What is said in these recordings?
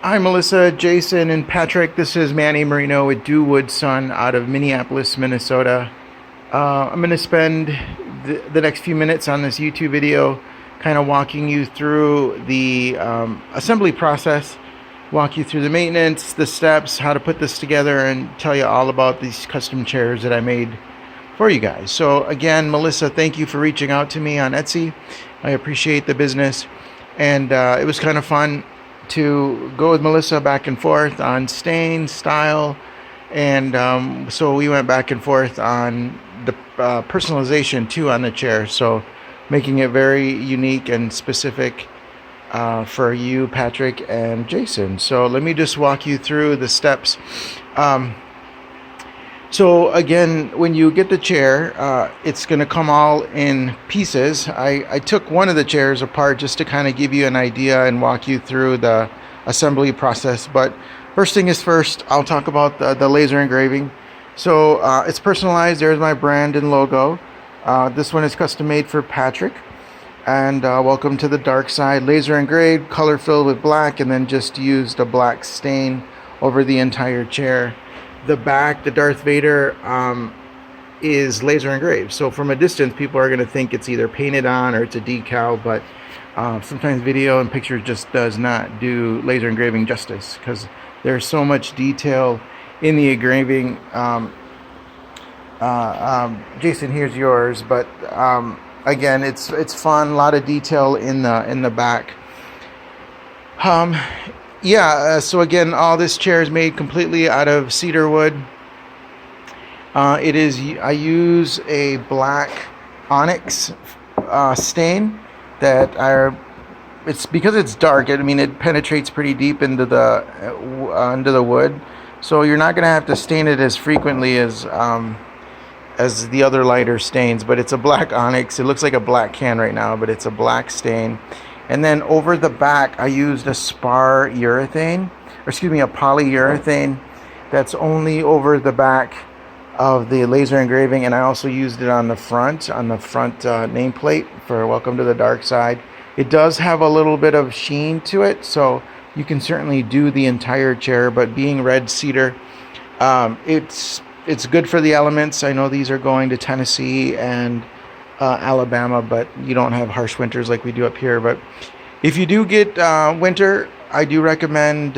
Hi, Melissa, Jason, and Patrick. This is Manny Marino with Do Wood Sun out of Minneapolis, Minnesota. I'm going to spend the next few minutes on this YouTube video kind of walking you through the assembly process, walk you through the maintenance, the steps, how to put this together, and tell you all about these custom chairs that I made for you guys. So again, Melissa, thank you for reaching out to me on Etsy. I appreciate the business, and it was kind of fun to go with Melissa back and forth on stain, style, and so we went back and forth on the personalization too on the chair, so making it very unique and specific for you, Patrick, and Jason. So let me just walk you through the steps. So again, when you get the chair, it's going to come all in pieces. I took one of the chairs apart just to kind of give you an idea and walk you through the assembly process. But first thing is first, I'll talk about the laser engraving. So it's personalized. There's my brand and logo. This one is custom made for Patrick. And welcome to the dark side. Laser engraved, color filled with black, and then just used a black stain over the entire chair. The back, the Darth Vader, is laser engraved. So from a distance, people are going to think it's either painted on or it's a decal, but sometimes video and picture just does not do laser engraving justice because there's so much detail in the engraving. Jason, here's yours, but again, it's fun. A lot of detail in the back. So again, all this chair is made completely out of cedar wood. I use a black onyx stain it's because it's dark. It penetrates pretty deep into the wood, so you're not going to have to stain it as frequently as the other lighter stains. But it's a black onyx. It looks like a black can right now, but it's a black stain. And then over the back, I used a polyurethane that's only over the back of the laser engraving, and I also used it on the front nameplate for Welcome to the Dark Side. It does have a little bit of sheen to it, so you can certainly do the entire chair, but being red cedar, it's good for the elements. I know these are going to Tennessee and Alabama, but you don't have harsh winters like we do up here. But if you do get winter, I do recommend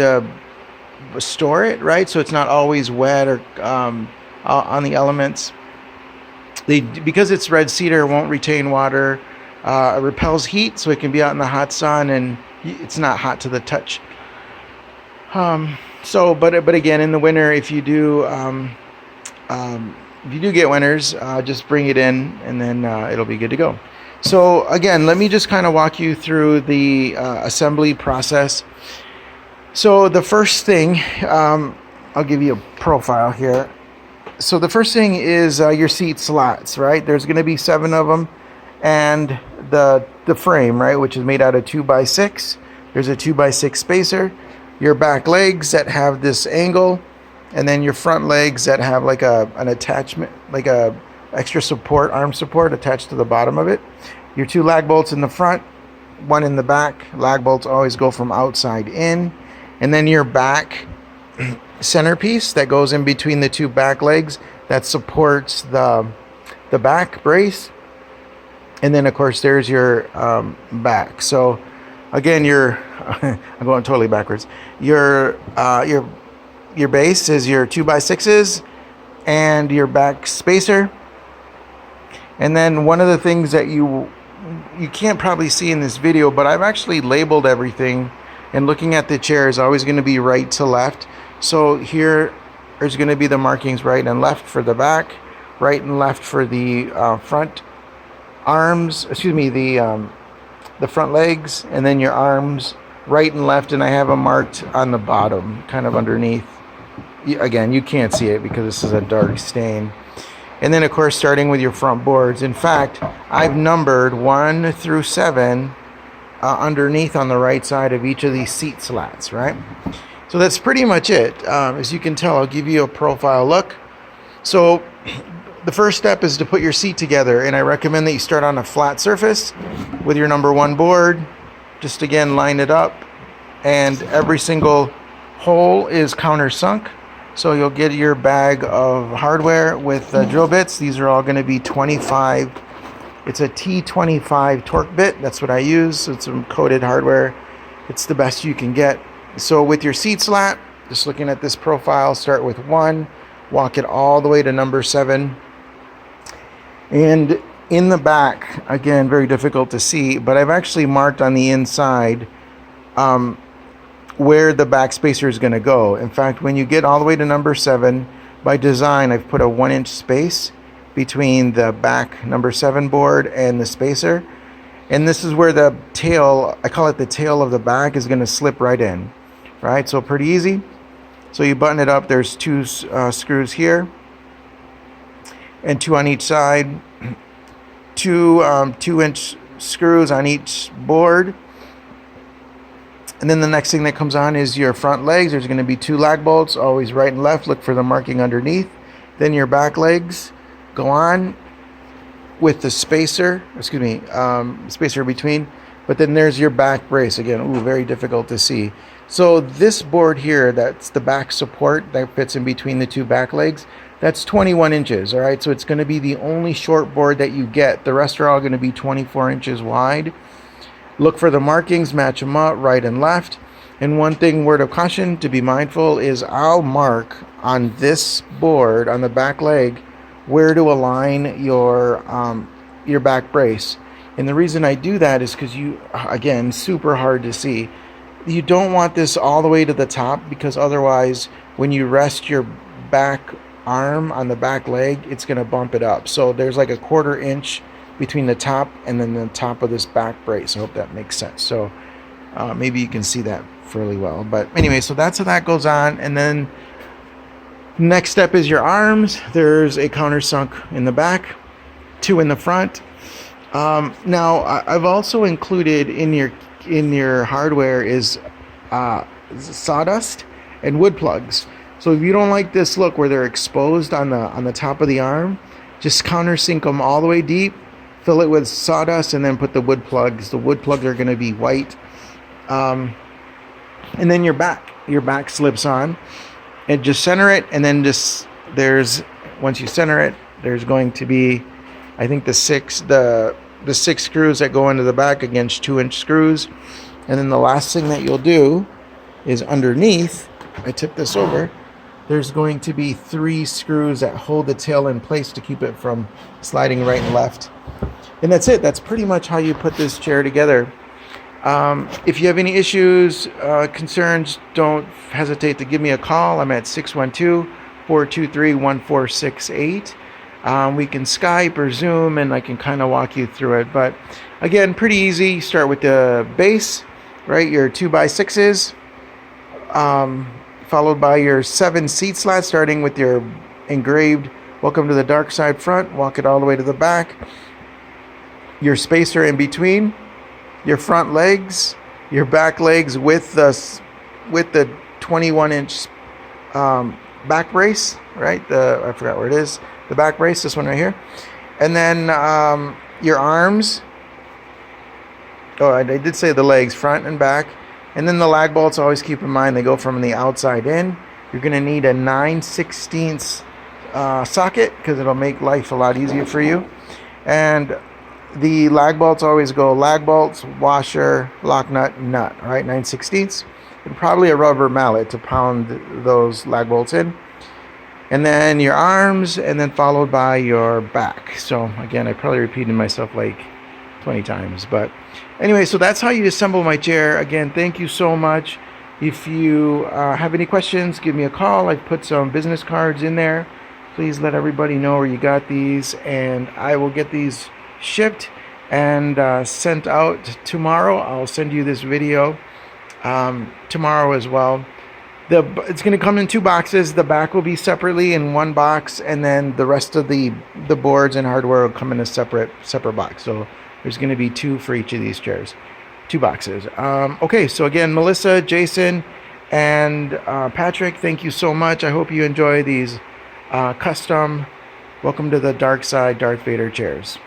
store it, right? So it's not always wet or on the elements. Because it's red cedar, it won't retain water. It repels heat, so it can be out in the hot sun, and it's not hot to the touch. But again, in the winter, if you do get winters, just bring it in, and then it'll be good to go. So again, let me just kind of walk you through the assembly process. So the first thing, I'll give you a profile here. So the first thing is your seat slots, right? There's going to be 7 of them, and the frame, right, which is made out of 2x6. There's a 2x6 spacer. Your back legs that have this angle, and then your front legs that have like an attachment, like a extra support, arm support attached to the bottom of it. Your 2 lag bolts in the front, 1 in the back. Lag bolts always go from outside in. And then your back centerpiece that goes in between the 2 back legs that supports the back brace. And then of course there's your back. So again, I'm going totally backwards. Your base is your 2x6s and your back spacer. And then one of the things that you can't probably see in this video, but I've actually labeled everything, and looking at the chair is always going to be right to left. So here there's going to be the markings right and left for the back, right and left for the front arms, the front legs, and then your arms right and left, and I have them marked on the bottom, kind of underneath. Again, you can't see it because this is a dark stain. And then of course, starting with your front boards. In fact, I've numbered 1 through 7 underneath on the right side of each of these seat slats, right? So that's pretty much it. As you can tell, I'll give you a profile look. So the first step is to put your seat together, and I recommend that you start on a flat surface with your number 1 board. Just again, line it up and every single hole is countersunk. So you'll get your bag of hardware with drill bits. These are all going to be 25. It's a T25 torque bit. That's what I use. It's some coated hardware. It's the best you can get. So with your seat slat, just looking at this profile, start with 1, walk it all the way to number 7. And in the back, again, very difficult to see, but I've actually marked on the inside where the back spacer is going to go. In fact, when you get all the way to number 7, by design, I've put a 1-inch space between the back number 7 board and the spacer. And this is where the tail, I call it the tail of the back, is going to slip right in. Right? So pretty easy. So you button it up. There's 2 screws here and 2 on each side. 2 2-inch screws on each board. And then the next thing that comes on is your front legs. There's going to be 2 lag bolts, always right and left. Look for the marking underneath. Then your back legs go on with the spacer, spacer between. But then there's your back brace. Again, ooh, very difficult to see. So this board here, that's the back support that fits in between the 2 back legs. That's 21 inches, all right? So it's going to be the only short board that you get. The rest are all going to be 24 inches wide. Look for the markings, match them up right and left. And one thing, word of caution to be mindful, is I'll mark on this board, on the back leg, where to align your back brace. And the reason I do that is because you, again, super hard to see. You don't want this all the way to the top, because otherwise when you rest your back arm on the back leg, it's going to bump it up. So there's like a 1/4 inch between the top and then the top of this back brace. I hope that makes sense. So maybe you can see that fairly well. But anyway, so that's how that goes on. And then next step is your arms. There's a countersunk in the back, 2 in the front. Now I've also included in your hardware is sawdust and wood plugs. So if you don't like this look where they're exposed on the top of the arm, just countersink them all the way deep, fill it with sawdust, and then put the wood plugs. The wood plugs are going to be white. And then your back slips on, and just center it. And then once you center it, there's going to be, I think the 6 screws that go into the back against 2-inch screws. And then the last thing that you'll do is underneath, I tip this over, there's going to be 3 screws that hold the tail in place to keep it from sliding right and left. And that's it. That's pretty much how you put this chair together. If you have any issues, concerns, don't hesitate to give me a call. I'm at 612-423-1468. We can Skype or Zoom, and I can kind of walk you through it. But again, pretty easy. Start with the base, right? Your 2x6s, followed by your 7 seat slats, starting with your engraved "Welcome to the Dark Side" front. Walk it all the way to the back. Your spacer in between, your front legs, your back legs with the 21-inch back brace, right? I forgot where it is. The back brace, this one right here. And then your arms. Oh, I did say the legs, front and back. And then the lag bolts, always keep in mind, they go from the outside in. You're going to need a 9/16 socket, because it'll make life a lot easier for you. And the lag bolts always go lag bolts, washer, lock nut, nut, right? 9/16. And probably a rubber mallet to pound those lag bolts in. And then your arms, and then followed by your back. So again, I probably repeated myself like 20 times. But anyway, so that's how you assemble my chair. Again, thank you so much. If you have any questions, give me a call. I've put some business cards in there. Please let everybody know where you got these, and I will get these shipped and sent out tomorrow. I'll send you this video tomorrow as well. It's going to come in 2 boxes. The back will be separately in 1 box, and then the rest of the boards and hardware will come in a separate box. So there's going to be 2 for each of these chairs, 2 boxes. Okay, so again, Melissa, Jason, and Patrick, thank you so much. I hope you enjoy these custom Welcome to the Dark Side Darth Vader chairs.